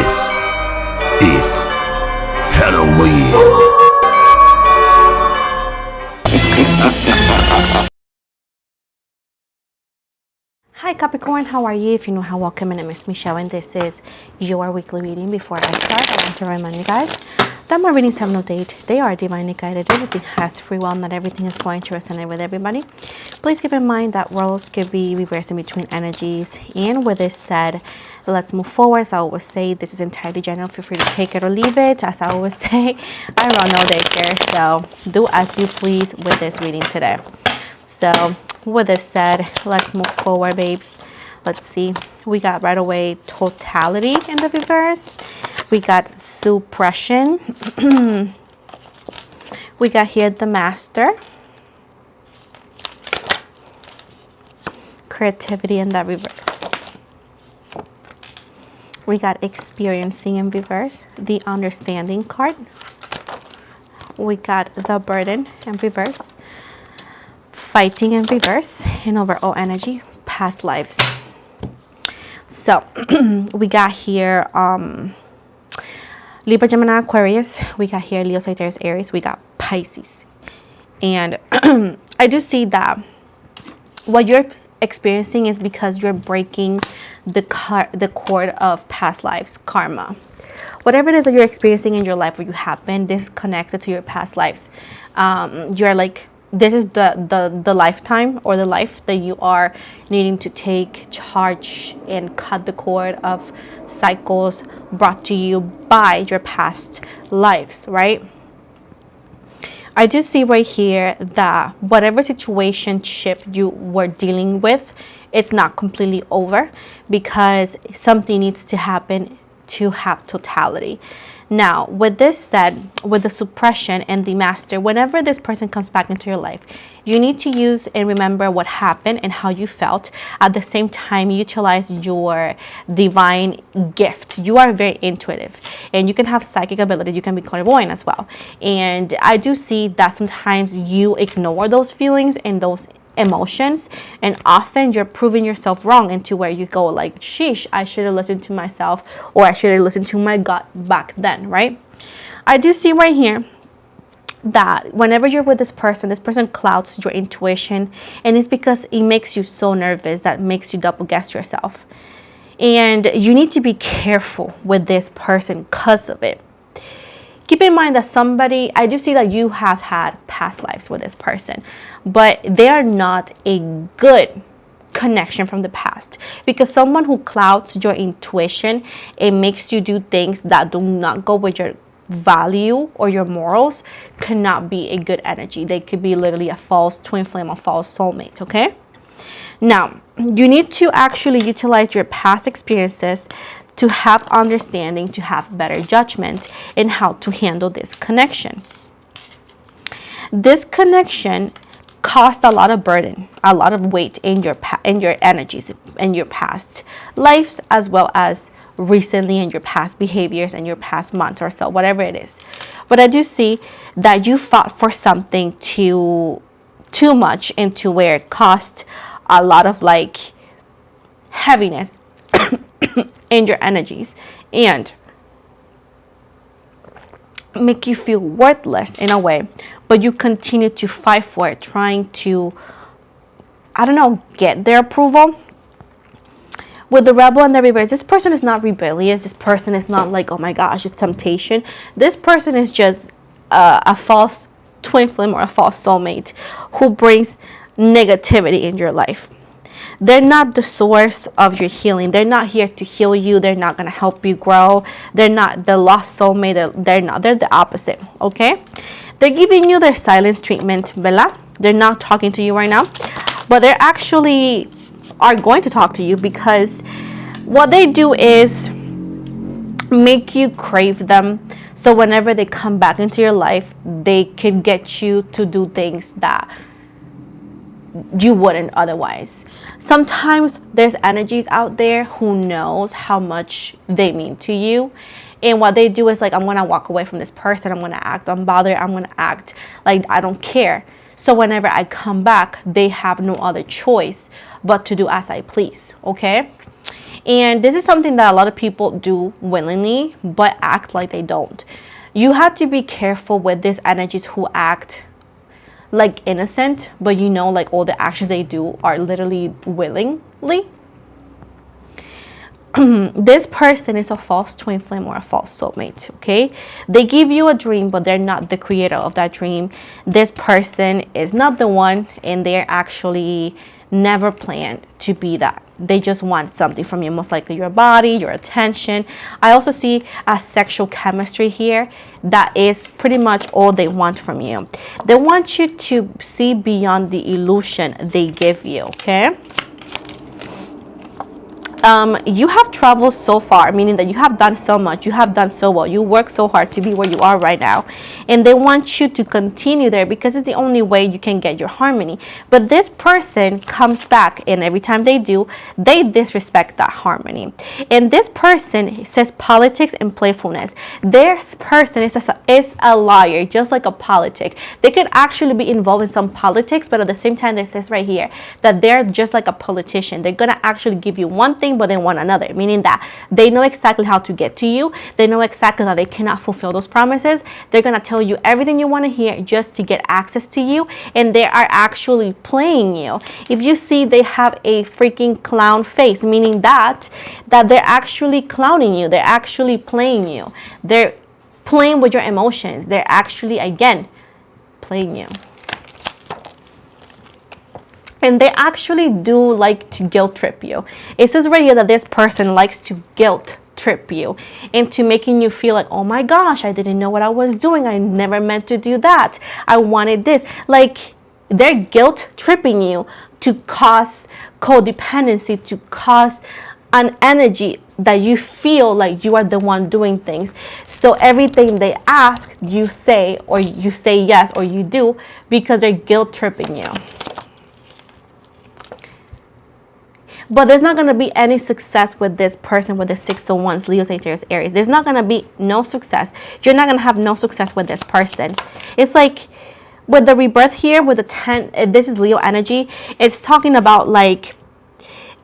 This is Halloween. Hi Capricorn, how are you? If you know how, welcome. My name is Michelle and this is your weekly reading. Before I start, I want to remind you guys that my readings have no date. They are divinely guided. Everything has free will. Not everything is going to resonate with everybody. Please keep in mind that roles could be reversed in between energies. And with this said, let's move forward. As I always say, this is entirely general. Feel free to take it or leave it. As I always say, I run no daycare, so do as you please with this reading today. So with this said, let's move forward, babes. Let's see. We got right away totality in the reverse. We got suppression. We got here the master. Creativity in the reverse. We got experiencing in reverse. The understanding card. We got the burden in reverse. Fighting in reverse, and overall energy, past lives. So we got here Libra, Gemini, Aquarius. We got here Leo, Sagittarius, Aries. We got Pisces. And I do see that what you're experiencing is because you're breaking the cord of past lives, karma. Whatever it is that you're experiencing in your life where you have been disconnected to your past lives, you're like, this is the lifetime or the life that you are needing to take charge and cut the cord of cycles brought to you by your past lives, right? I do see right here that whatever situationship you were dealing with, it's not completely over because something needs to happen to have totality. Now, with this said, with the suppression and the master, whenever this person comes back into your life, you need to use and remember what happened and how you felt. At the same time, utilize your divine gift. You are very intuitive and you can have psychic abilities. You can be clairvoyant as well. And I do see that sometimes you ignore those feelings and those emotions, and often you're proving yourself wrong into where you go like, sheesh, I should have listened to myself, or I should have listened to my gut back then, right? I do see right here that whenever you're with this person clouds your intuition, and it's because it makes you so nervous that makes you double guess yourself, and you need to be careful with this person because of it. Keep in mind that I do see that you have had past lives with this person, but they are not a good connection from the past, because someone who clouds your intuition, it makes you do things that do not go with your value or your morals, cannot be a good energy. They could be literally a false twin flame, a false soulmate, okay? Now, you need to actually utilize your past experiences to have understanding, to have better judgment in how to handle this connection. This connection caused a lot of burden, a lot of weight in your energies, in your past lives, as well as recently in your past behaviors and your past month or so, whatever it is. But I do see that you fought for something too much into where it caused a lot of like heaviness in your energies and make you feel worthless in a way, but you continue to fight for it, trying to, I don't know, get their approval. With the rebel and the reverse, this person is not rebellious. This person is not like, oh my gosh, it's temptation. This person is just a false twin flame or a false soulmate who brings negativity in your life. They're not the source of your healing. They're not here to heal you. They're not going to help you grow. They're not the lost soulmate. They're the opposite, okay? They're giving you their silence treatment, Bella. They're not talking to you right now, but they're actually are going to talk to you, because what they do is make you crave them. So whenever they come back into your life, they can get you to do things that you wouldn't otherwise. Sometimes there's energies out there who knows how much they mean to you, and what they do is like, I'm gonna walk away from this person, I'm gonna act unbothered, I'm gonna act like I don't care. So whenever I come back, they have no other choice but to do as I please, okay? And this is something that a lot of people do willingly, but act like they don't. You have to be careful with these energies who act like innocent, but you know, like all the actions they do are literally willingly. This person is a false twin flame or a false soulmate, okay? They give you a dream, but they're not the creator of that dream. This person is not the one, and they're actually never planned to be that. They just want something from you, most likely your body, your attention. I also see a sexual chemistry here. That is pretty much all they want from you. They want you to see beyond the illusion they give you, okay? You have traveled so far, meaning that you have done so much, you have done so well, you work so hard to be where you are right now, and they want you to continue there because it's the only way you can get your harmony. But this person comes back, and every time they do, they disrespect that harmony. And this person says politics and playfulness. This person is a liar, just like a politic. They could actually be involved in some politics, but at the same time, it says right here that they're just like a politician. They're gonna actually give you one thing, but they want another, meaning that they know exactly how to get to you. They know exactly that they cannot fulfill those promises. They're gonna tell you everything you want to hear just to get access to you, and they are actually playing you. If you see, they have a freaking clown face, meaning that they're actually clowning you. They're actually playing you. They're playing with your emotions. They're actually, again, playing you. And they actually do like to guilt trip you. It says right here that this person likes to guilt trip you into making you feel like, oh my gosh, I didn't know what I was doing. I never meant to do that. I wanted this. Like, they're guilt tripping you to cause codependency, to cause an energy that you feel like you are the one doing things. So everything they ask, you say, or you say yes, or you do, because they're guilt tripping you. But there's not going to be any success with this person with the 6 of Wands, Leo, Sagittarius, Aries. There's not going to be no success. You're not going to have no success with this person. It's like with the rebirth here, with the 10, this is Leo energy. It's talking about like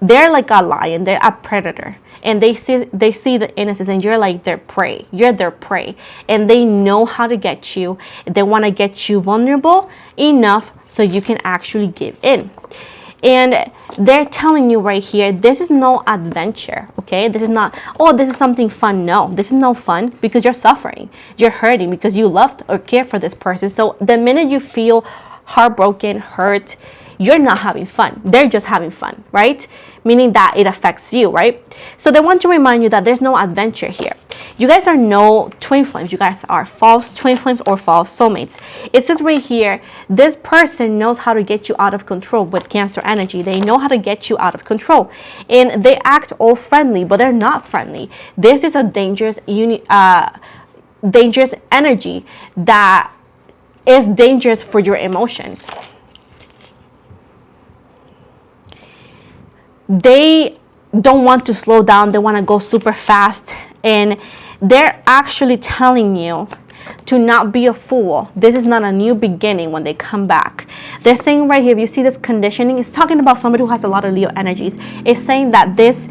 they're like a lion. They're a predator. And they see the innocence, and you're like their prey. You're their prey. And they know how to get you. They want to get you vulnerable enough so you can actually give in. And they're telling you right here, this is no adventure, okay? This is not, oh, this is something fun. No, this is no fun because you're suffering. You're hurting because you loved or cared for this person. So the minute you feel heartbroken, hurt, you're not having fun. They're just having fun, right? Meaning that it affects you, right? So they want to remind you that there's no adventure here. You guys are no twin flames. You guys are false twin flames or false soulmates. It says right here, this person knows how to get you out of control with Cancer energy. They know how to get you out of control. And they act all friendly, but they're not friendly. This is a dangerous energy that is dangerous for your emotions. They don't want to slow down. They want to go super fast. And they're actually telling you to not be a fool. This is not a new beginning when they come back. They're saying right here, if you see this conditioning, it's talking about somebody who has a lot of Leo energies. It's saying that this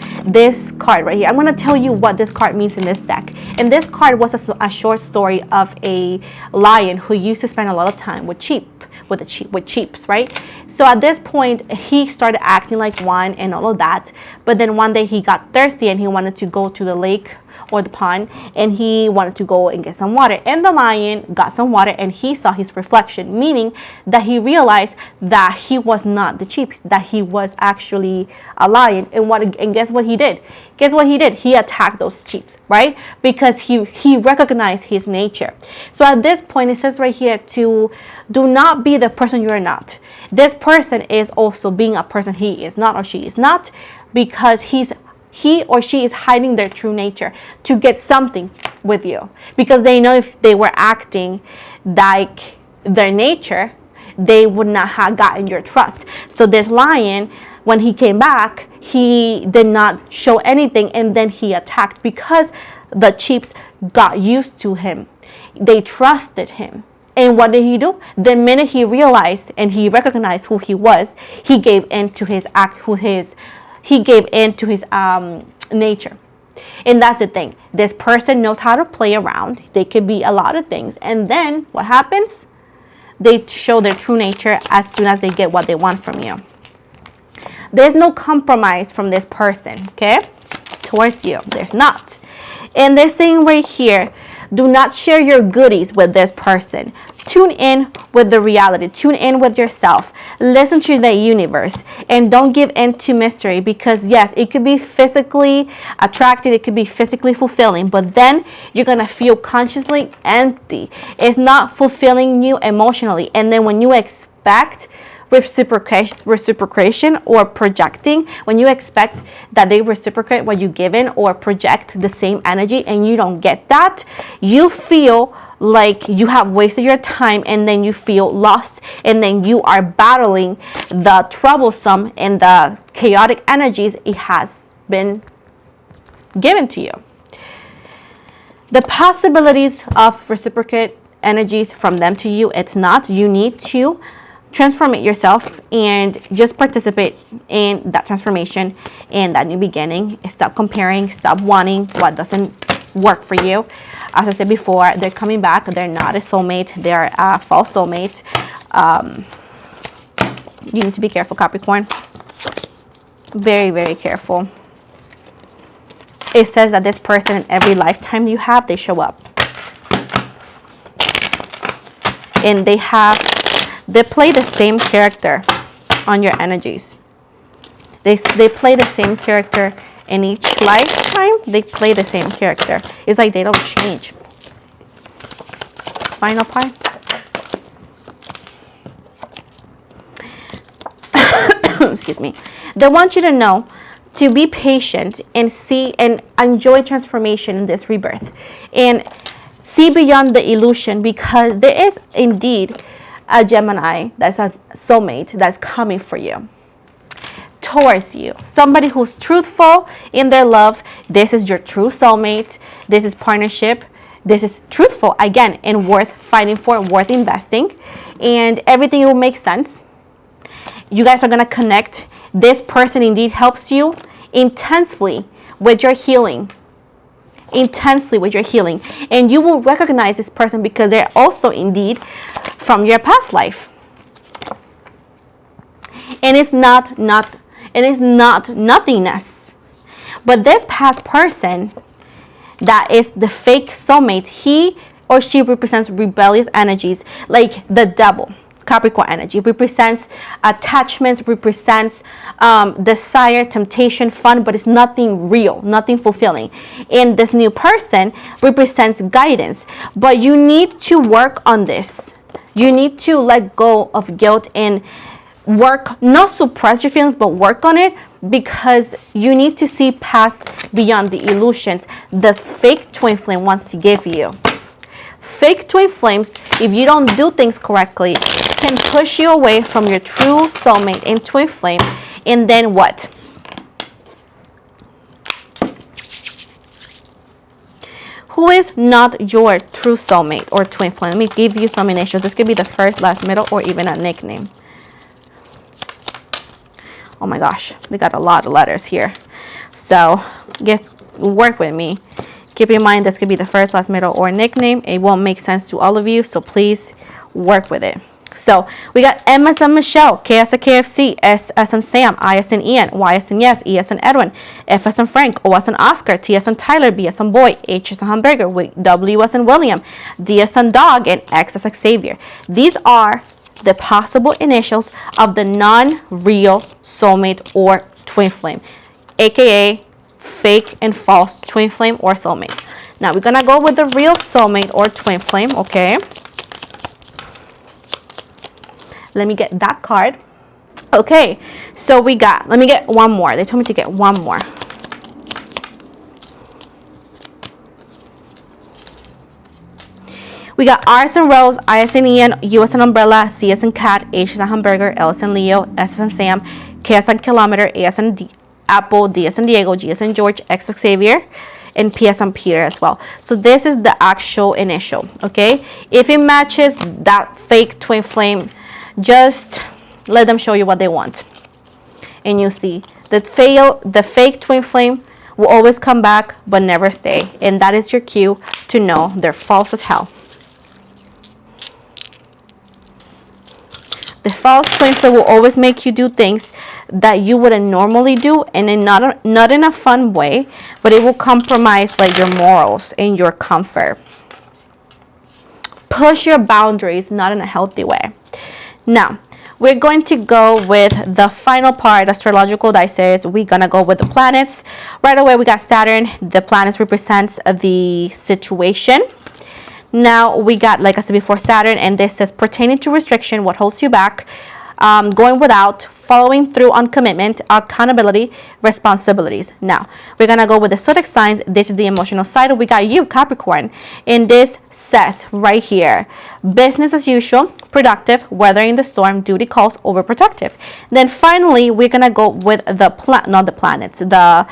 card right here, I'm going to tell you what this card means in this deck. And this card was a short story of a lion who used to spend a lot of time with sheeps, right? So at this point, he started acting like one and all of that. But then one day he got thirsty and he wanted to go to the lake or the pond, and he wanted to go and get some water. And the lion got some water, and he saw his reflection, meaning that he realized that he was not the sheep, that he was actually a lion. And guess what he did? He attacked those sheep, right? Because he recognized his nature. So at this point, it says right here to do not be the person you are not. This person is also being a person he is not or she is not, because he or she is hiding their true nature to get something with you, because they know if they were acting like their nature, they would not have gotten your trust. So this lion, when he came back, he did not show anything, and then he attacked because the sheeps got used to him. They trusted him. And what did he do? The minute he realized and he recognized who he was, he gave in to his nature. And that's the thing. This person knows how to play around. They could be a lot of things. And then what happens? They show their true nature as soon as they get what they want from you. There's no compromise from this person, okay? Towards you. There's not. And they're saying right here, do not share your goodies with this person. Tune in with the reality. Tune in with yourself. Listen to the universe. And don't give in to mystery, because yes, it could be physically attractive. It could be physically fulfilling. But then you're going to feel consciously empty. It's not fulfilling you emotionally. And then when you expect reciprocation or projecting, when you expect that they reciprocate what you given or project the same energy and you don't get that, you feel like you have wasted your time, and then you feel lost, and then you are battling the troublesome and the chaotic energies it has been given to you. The possibilities of reciprocate energies from them to you, it's not. You need to transform it yourself and just participate in that transformation and that new beginning. Stop comparing, stop wanting what doesn't work for you. As I said before, they're coming back. They're not a soulmate. They're a false soulmate. You need to be careful, Capricorn. Very, very careful. It says that this person, in every lifetime you have, they show up. And they play the same character on your energies. They play the same character in each lifetime. They play the same character. It's like they don't change. Final pie. Excuse me. They want you to know to be patient and see and enjoy transformation in this rebirth. And see beyond the illusion, because there is indeed a Gemini that's a soulmate that's coming for you, towards you. Somebody who's truthful in their love. This is your true soulmate. This is partnership. This is truthful, again, and worth fighting for, worth investing. And everything will make sense. You guys are going to connect. This person indeed helps you intensely with your healing. Intensely with your healing. And you will recognize this person because they're also indeed from your past life. And it's not nothingness. But this past person that is the fake soulmate, he or she represents rebellious energies, like the devil. Capricorn energy represents attachments, represents desire, temptation, fun, but it's nothing real, nothing fulfilling. And this new person represents guidance. But you need to work on this. You need to let go of guilt and work, not suppress your feelings, but work on it, because you need to see past, beyond the illusions the fake twin flame wants to give you. Fake twin flames, if you don't do things correctly, can push you away from your true soulmate and twin flame. And then what? Who is not your true soulmate or twin flame? Let me give you some initials. This could be the first, last, middle, or even a nickname. Oh my gosh, they got a lot of letters here. So work with me. Keep in mind, this could be the first, last, middle, or nickname. It won't make sense to all of you, so please work with it. So we got M as in Michelle, K as in KFC, S as in Sam, I as in Ian, Y as in Yes, E as in Edwin, F as in Frank, O as in Oscar, T as in Tyler, B as in Boy, H as in Hamburger, W as in William, D as in Dog, and X as Xavier. These are the possible initials of the non-real soulmate or twin flame, aka fake and false twin flame or soulmate. Now we're gonna go with the real soulmate or twin flame, okay? Let me get that card. Okay, so let me get one more. They told me to get one more. We got R as in Rose, I as in Ian, U as in Umbrella, C as in Cat, H as in Hamburger, L as in Leo, S as in Sam, K as in Kilometer, A as in Apple, D as in Diego, G as in George, X as Xavier, and P as in Peter as well. So this is the actual initial, okay? If it matches that fake twin flame, just let them show you what they want. And you see the fake twin flame will always come back but never stay. And that is your cue to know they're false as hell. The false twin flame will always make you do things that you wouldn't normally do, and not in a fun way, but it will compromise like your morals and your comfort. Push your boundaries, not in a healthy way. Now, we're going to go with the final part, astrological dice. We're going to go with the planets. Right away, we got Saturn. The planets represents the situation. Now we got, like I said before, Saturn, and this says pertaining to restriction, what holds you back, going without, following through on commitment, accountability, responsibilities. Now we're gonna go with the zodiac signs. This is the emotional side. We got you, Capricorn, and this says right here, business as usual, productive, weathering the storm, duty calls, overprotective. Then finally, we're gonna go with not the planets, the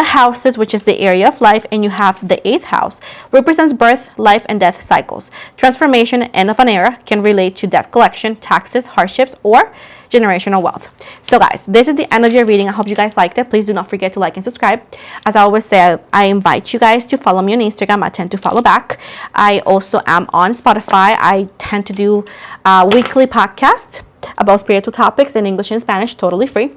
houses, which is the area of life, and you have the 8th house, represents birth, life, and death cycles. Transformation, end of an era, can relate to debt collection, taxes, hardships, or generational wealth. So guys, this is the end of your reading. I hope you guys liked it. Please do not forget to like and subscribe. As I always say, I invite you guys to follow me on Instagram. I tend to follow back. I also am on Spotify. I tend to do weekly podcasts about spiritual topics in English and Spanish, totally free.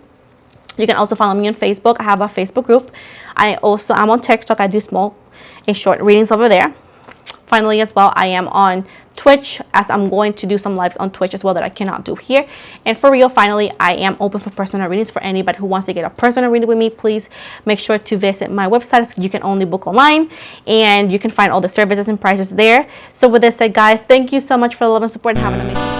You can also follow me on Facebook. I have a Facebook group. I also am on TikTok. I do small and short readings over there. Finally, as well, I am on Twitch, as I'm going to do some lives on Twitch as well that I cannot do here. And for real, finally, I am open for personal readings. For anybody who wants to get a personal reading with me, please make sure to visit my website. You can only book online, and you can find all the services and prices there. So with this said, guys, thank you so much for the love and support, and have an amazing day.